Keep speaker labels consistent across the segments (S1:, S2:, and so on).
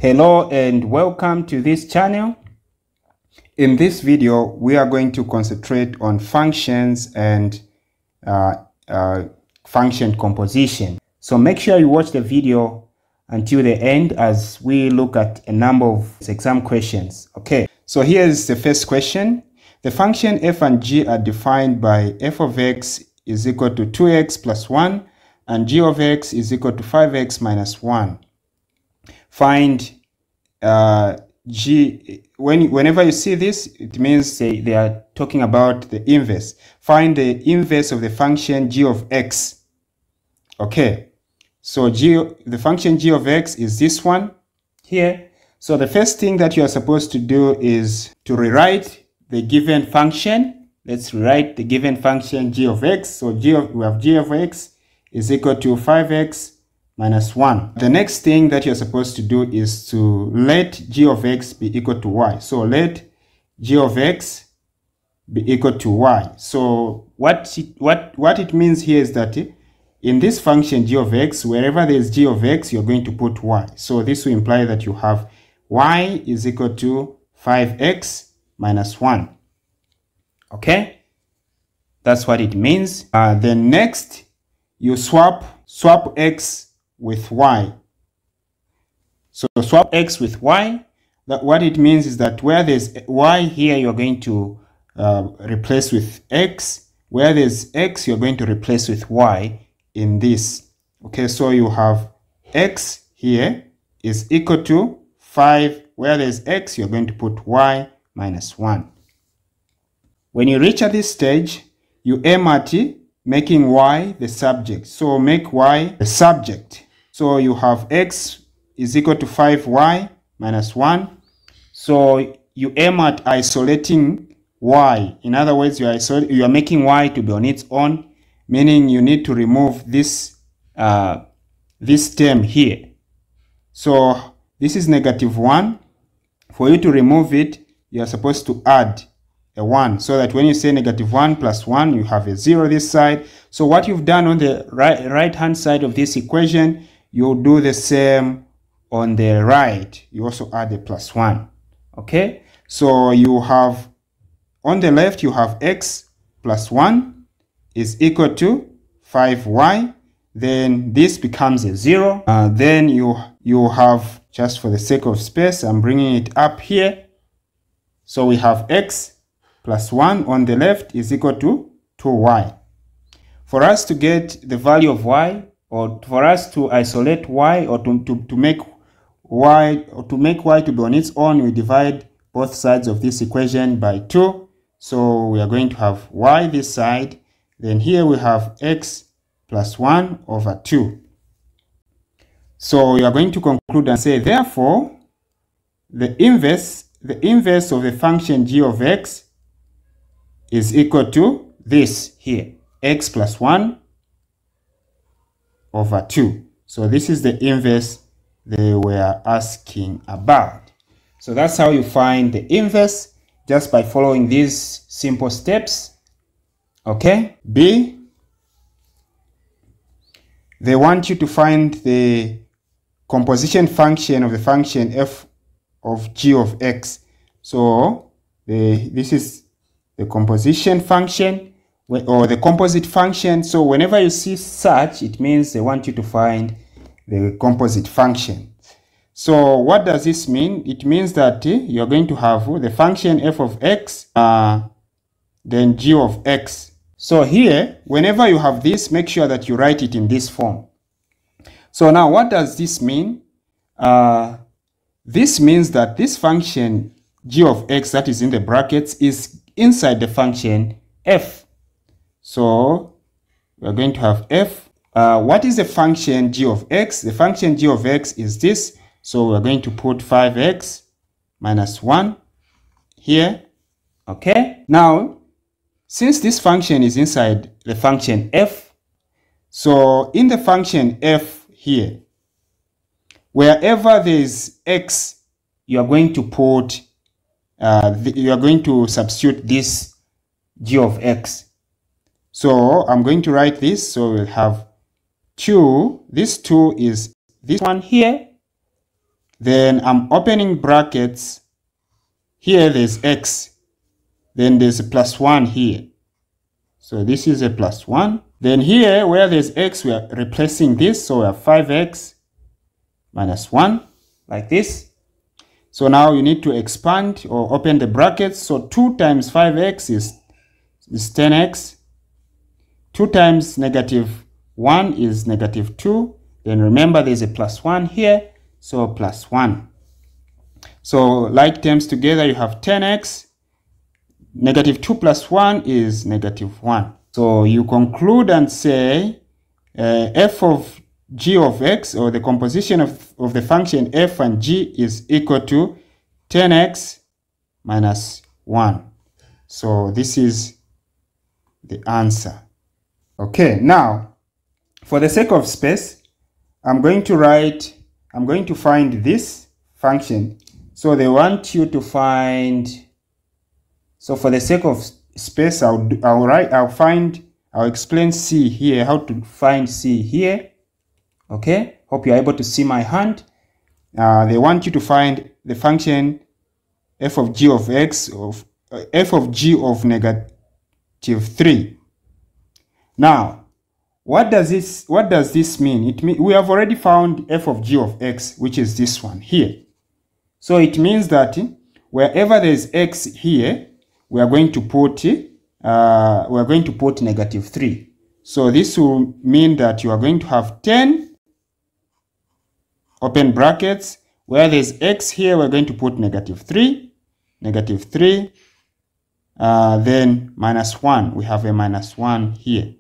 S1: Hello and welcome to this channel. In this video, we are going to concentrate on functions and function composition. So make sure you watch the video until the end as we look at a number of exam questions. Okay, so here is the first question. The function f and g are defined by f of x is equal to 2x plus 1 and g of x is equal to 5x minus 1. Find g. Whenever you see this, it means they are talking about the inverse. Find the inverse of the function g of x. Okay, so the function g of x is this one here. So the first thing that you are supposed to do is to rewrite the given function. Let's rewrite the given function g of x. So we have g of x is equal to 5x minus 1. The next thing that you're supposed to do is to let g of x be equal to y. So let g of x be equal to y. So what it means here is that in this function g of x, wherever there's g of x, you're going to put y. So this will imply that you have y is equal to 5x minus 1. Okay, that's what it means. Then next, you swap x with y. So swap x with y. What it means is that where there's y here, you're going to replace with x. Where there's x, you're going to replace with y in this. Okay, so you have x here is equal to 5. Where there's x, you're going to put y minus 1. When you reach at this stage, you aim at making y the subject. So make y the subject. So you have x is equal to 5y minus 1. So you aim at isolating y. In other words, you are making y to be on its own, meaning you need to remove this term here. So this is -1. For you to remove it, you are supposed to add a 1, so that when you say -1 plus 1, you have a 0 this side. So what you've done on the right hand side of this equation, you'll do the same on the right. You also add a plus 1. Okay, so you have on the left, you have x plus 1 is equal to 5y. Then this becomes a 0. Then you have, just for the sake of space, I'm bringing it up here. So we have x plus 1 on the left is equal to 2y. For us to get the value of y, or for us to isolate y, or to make y to be on its own, we divide both sides of this equation by 2. So we are going to have y this side. Then here we have x plus 1 over 2. So we are going to conclude and say, therefore, the inverse of the function g of x is equal to this here, x plus 1 over 2. So this is the inverse they were asking about. So that's how you find the inverse, just by following these simple steps. Okay. B, they want you to find the composition function of the function f of g of x. So this is the composition function or the composite function. So whenever you see such, it means they want you to find the composite function. So what does this mean? It means that you're going to have the function f of x, then g of x. So here, whenever you have this, make sure that you write it in this form. So now what does this mean? This means that this function g of x that is in the brackets is inside the function f. So we're going to have f. What is the function g of x? The function g of x is this. So we're going to put 5x minus 1 here. Okay. Now, since this function is inside the function f, so in the function f here, wherever there is x, you are going to put you are going to substitute this g of x. So I'm going to write this. So we'll have 2. This 2 is this one here. Then I'm opening brackets. Here there's x. Then there's a plus 1 here. So this is a plus 1. Then here, where there's x, we are replacing this. So we have 5x minus 1, like this. So now you need to expand or open the brackets. So 2 times 5x is 10x. 2 times negative 1 is negative 2. Then remember there's a plus 1 here. So plus 1. So like terms together, you have 10x. Negative 2 plus 1 is negative 1. So you conclude and say f of g of x, or the composition of the function f and g, is equal to 10x minus 1. So this is the answer. Okay, now for the sake of space, I'm going to find this function. So they want you to find, so for the sake of space, I'll explain C here, how to find C here. Okay, hope you're able to see my hand. They want you to find the function f of g of x of f of g of negative 3. Now, what does this mean? It means we have already found f of g of x, which is this one here. So it means that wherever there is x here, we are going to put negative 3. So this will mean that you are going to have 10 open brackets. Where there's x here, we're going to put negative 3, then minus 1. We have a minus 1 here,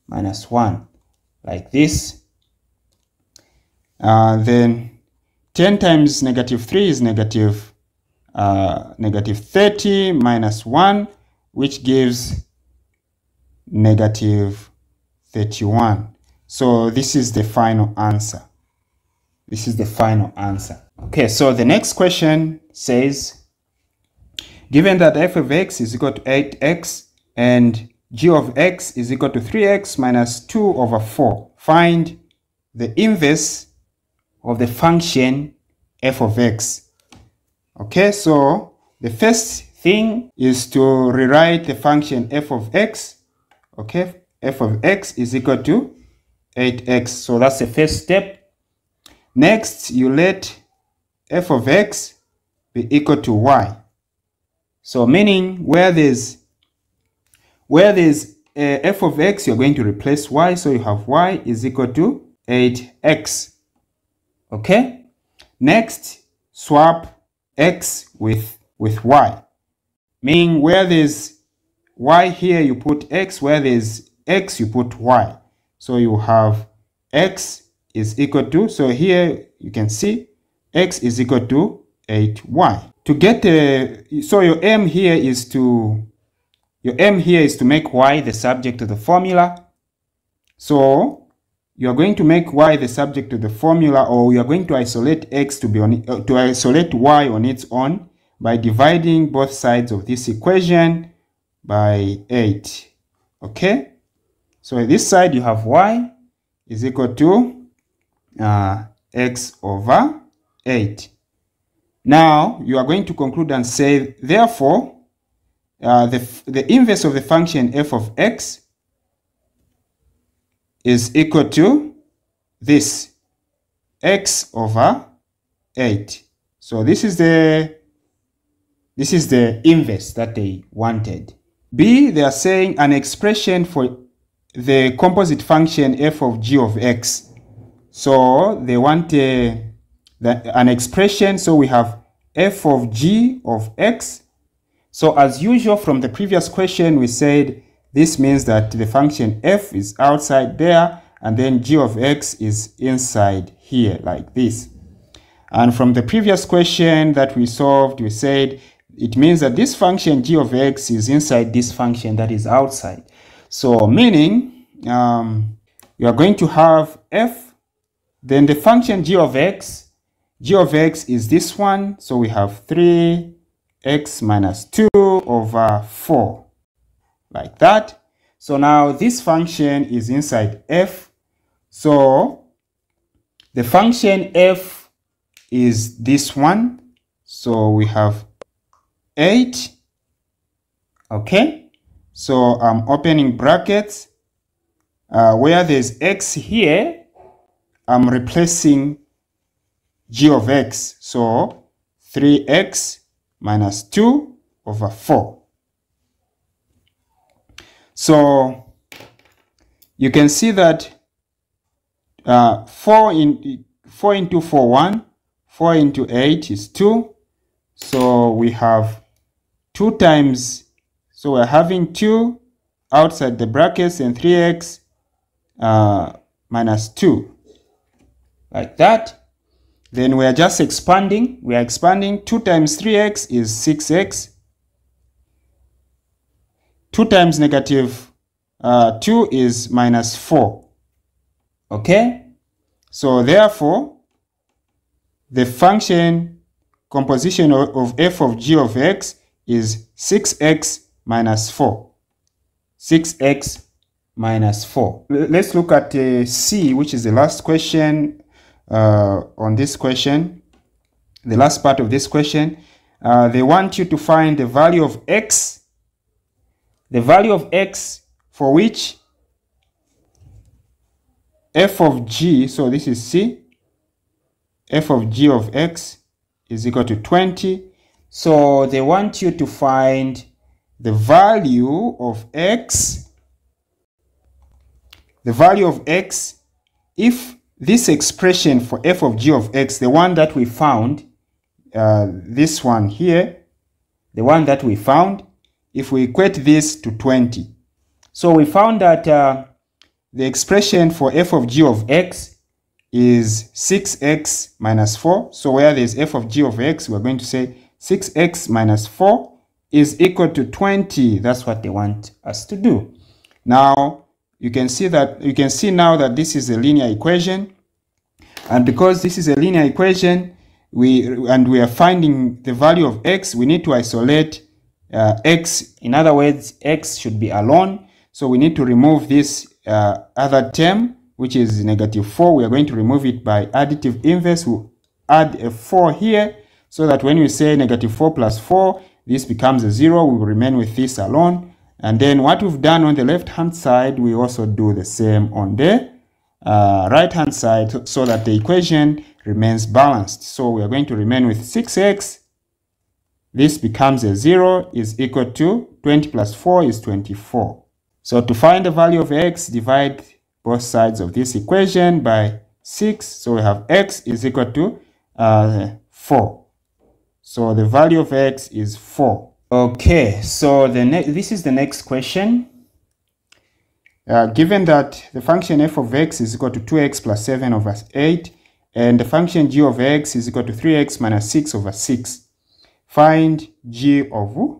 S1: minus 1, like this. Then 10 times negative 3 is negative 30 minus 1, which gives negative 31. So this is the final answer. This is the final answer. Okay, so the next question says, given that f of x is equal to 8x and g of x is equal to 3x minus 2 over 4, find the inverse of the function f of x. Okay, so the first thing is to rewrite the function f of x. Okay, f of x is equal to 8x. So that's the first step. Next, you let f of x be equal to y. So meaning where there's f of x, you're going to replace y. So you have y is equal to 8x. Okay. Next, swap x with y. Meaning where there's y here, you put x. Where there's x, you put y. So you have x is equal to, so here you can see x is equal to 8y. To get so your aim here is to make y the subject of the formula. So you are going to make y the subject of the formula, or you are going to isolate x to isolate y on its own by dividing both sides of this equation by 8. Okay, so this side you have y is equal to x over 8. Now you are going to conclude and say, therefore, the inverse of the function f of x is equal to this, x over 8. So this is the inverse that they wanted. B, they are saying an expression for the composite function f of g of x. So they want an expression. So we have f of g of x. So as usual from the previous question, we said this means that the function f is outside there, and then g of x is inside here, like this. And from the previous question that we solved, we said it means that this function g of x is inside this function that is outside. So meaning you are going to have f, then the function g of x is this one. So we have 3x minus 2 over 4, like that. So now this function is inside f. So the function f is this one. So we have 8. Okay, so I'm opening brackets. Where there's x here, I'm replacing g of x. So 3x minus 2 over 4. So you can see that 4 into 4, 1. 4 into 8 is 2. So we have 2 times, so we're having 2 outside the brackets and 3x minus 2. Like that. Then we are just expanding. We are expanding. 2 times 3x is 6x. 2 times negative 2 is minus 4. Okay? So therefore, the function composition of f of g of x is 6x minus 4. 6x minus 4. Let's look at C, which is the last question on this question. The last part of this question. They want you to find the value of x. The value of x for which f of g, so this is C, f of g of x is equal to 20. So they want you to find the value of x. The value of x if this expression for f of g of x, the one that we found, this one here, the one that we found, if we equate this to 20. So we found that the expression for f of g of x is 6x minus 4. So where there's f of g of x, we're going to say 6x minus 4 is equal to 20. That's what they want us to do. Now, you can see now that this is a linear equation. And because this is a linear equation, we are finding the value of x, we need to isolate x. In other words, x should be alone. So we need to remove this other term, which is negative 4. We are going to remove it by additive inverse. We'll add a 4 here, so that when we say negative 4 plus 4, this becomes a 0. We will remain with this alone. And then what we've done on the left-hand side, we also do the same on the right-hand side, so that the equation remains balanced. So we are going to remain with 6x. This becomes a 0 is equal to 20 plus 4 is 24. So to find the value of x, divide both sides of this equation by 6. So we have x is equal to 4. So the value of x is 4. Okay, so this is the next question. Given that the function f of x is equal to 2x plus 7 over 8, and the function g of x is equal to 3x minus 6 over 6, find g of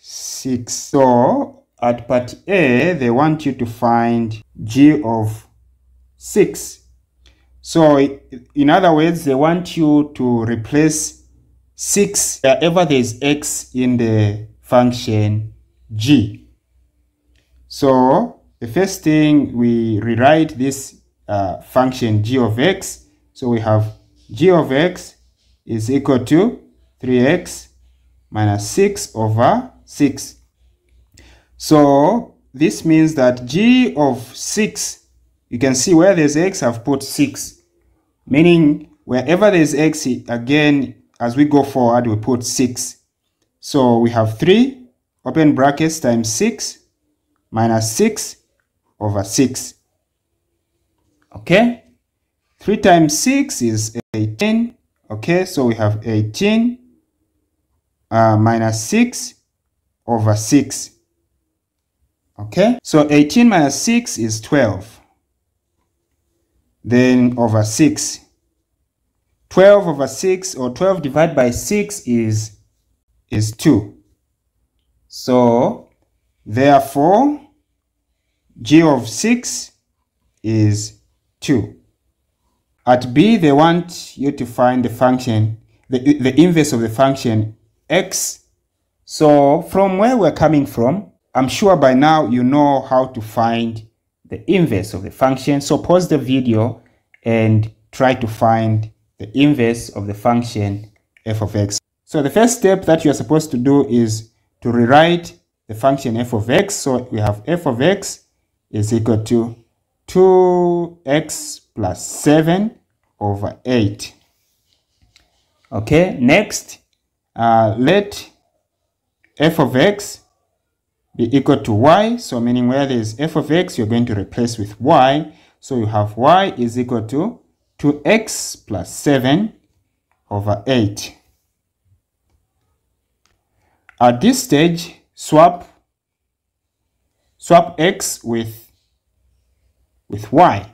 S1: 6. So at part A, they want you to find g of 6. So in other words, they want you to replace 6 wherever there is x in the function g. So the first thing, we rewrite this function g of x. So we have g of x is equal to 3x minus 6 over 6. So this means that g of 6, you can see where there's x, I've put 6. Meaning wherever there's x, again, as we go forward, we put 6. So we have 3, open brackets, times 6, minus 6 over 6. Okay? 3 times 6 is 18. Okay, so we have 18 minus 6 over 6. Okay, so 18 minus 6 is 12. Then over 6. 12 over 6, or 12 divided by 6 is 2. So therefore, g of 6 is 2. At B, they want you to find the function, the inverse of the function x. So from where we're coming from, I'm sure by now you know how to find the inverse of the function. So pause the video and try to find the inverse of the function f of x. So the first step that you are supposed to do is to rewrite the function f of x. So we have f of x is equal to 2x plus 7 over 8. Okay, next, let f of x be equal to y. So meaning where there is f of x, you're going to replace with y. So you have y is equal to 2x plus 7 over 8. At this stage, swap x with y,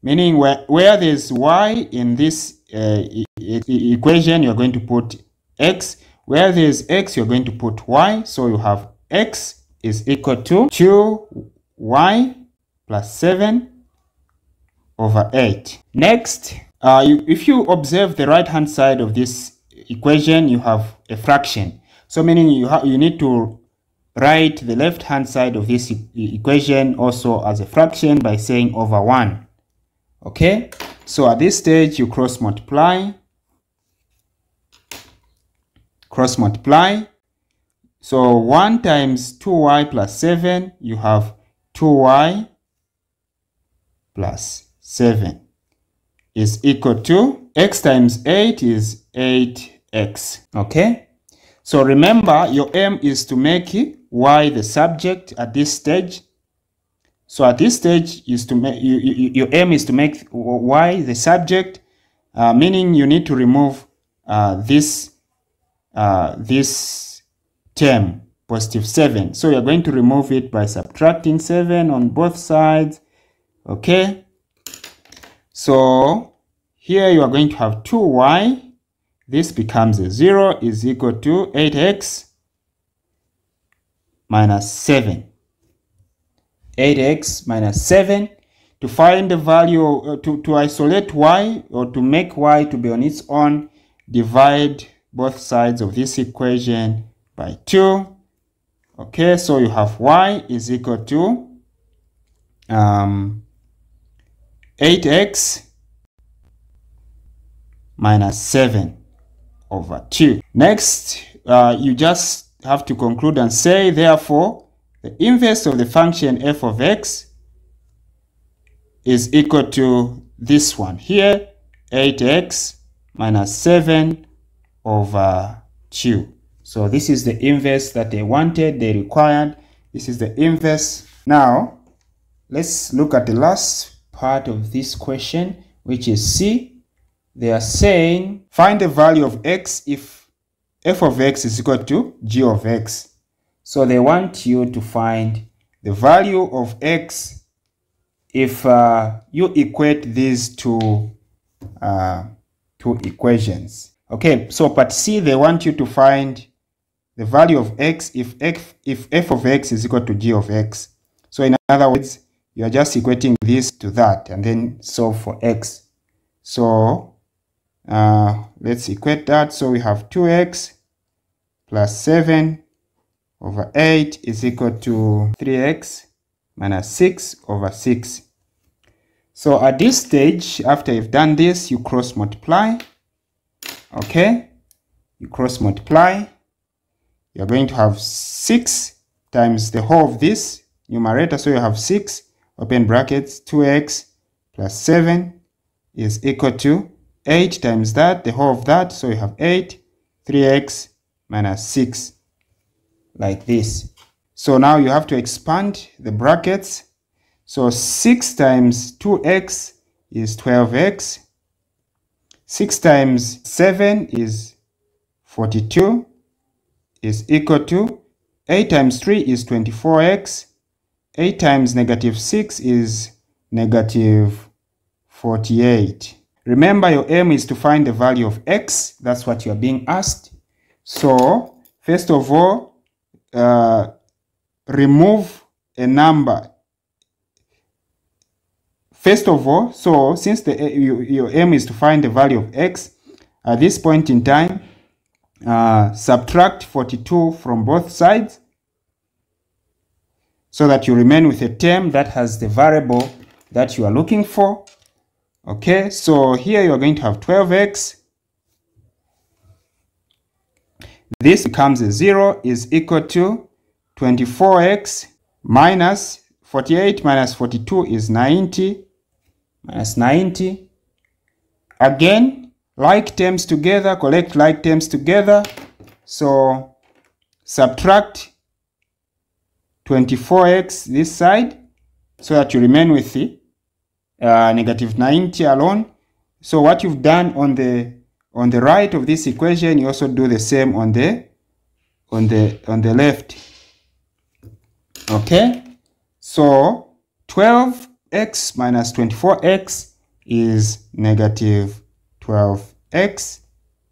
S1: meaning where there's y in this equation, you're going to put x. Where there's x, you're going to put y. So you have x is equal to 2y plus 7 over 8. Next, if you observe the right hand side of this equation, you have a fraction. So meaning you need to write the left hand side of this equation also as a fraction by saying over 1. Okay, so at this stage you cross multiply. So 1 times 2y plus 7, you have 2y plus 7 is equal to x times 8 is 8x. Okay, so remember your aim is to make y the subject at this stage. So at this stage is to make your aim is to make y the subject, meaning you need to remove this term, positive 7. So you're going to remove it by subtracting 7 on both sides. Okay, so here you are going to have 2y. This becomes a 0 is equal to 8x minus 7. 8x minus 7. To find the value, to isolate y or to make y to be on its own, divide both sides of this equation by 2. Okay, so you have y is equal to 8x minus 7 over 2. Next, you just have to conclude and say, therefore, the inverse of the function f of x is equal to this one here, 8x minus 7 over 2. So this is the inverse that they wanted, they required. This is the inverse. Now, let's look at the last part of this question, which is C. They are saying, find the value of x if f of x is equal to g of x. So they want you to find the value of x if you equate these two equations. Okay, so part C, they want you to find the value of x if f of x is equal to g of x. So in other words, you are just equating this to that and then solve for x. So let's equate that. So we have 2x plus 7 over 8 is equal to 3x minus 6 over 6. So at this stage, after you've done this, you cross multiply. Okay, you cross multiply. You're going to have 6 times the whole of this numerator. So you have 6, open brackets, 2x plus 7 is equal to 8 times that, the whole of that. So you have 8, 3x minus 6, like this. So now you have to expand the brackets. So 6 times 2x is 12x. 6 times 7 is 42 is equal to 8 times 3 is 24x. 8 times negative 6 is negative 48. Remember, your aim is to find the value of x. That's what you are being asked. So first of all, remove a number. First of all, so since your aim is to find the value of x, at this point in time, subtract 42 from both sides so that you remain with a term that has the variable that you are looking for. Okay, so here you are going to have 12x. This becomes a 0 is equal to 24x minus 48 minus 42 is 90 minus 90. Again, like terms together, collect like terms together. So subtract 24x this side so that you remain with the negative 90 alone. So what you've done on the right of this equation, you also do the same on the left. Okay, so 12x minus 24x is negative 12x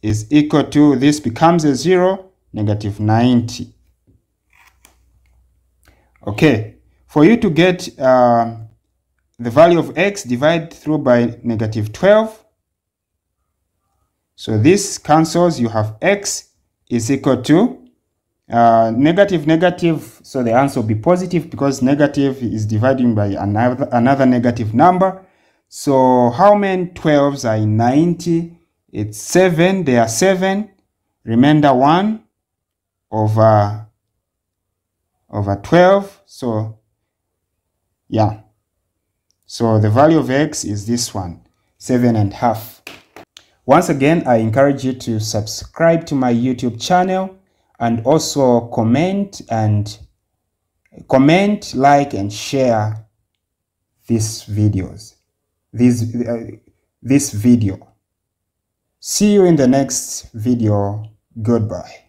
S1: is equal to, this becomes a 0, negative 90. Okay, for you to get the value of x, divide through by negative 12. So this cancels, you have x is equal to negative, negative, so the answer will be positive because negative is dividing by another negative number. So how many 12s are in 90? It's 7. There are 7. Remainder 1 over 12. So yeah. So the value of x is this one, 7.5. Once again, I encourage you to subscribe to my YouTube channel and also comment, like, and share this video. See you in the next video. Goodbye.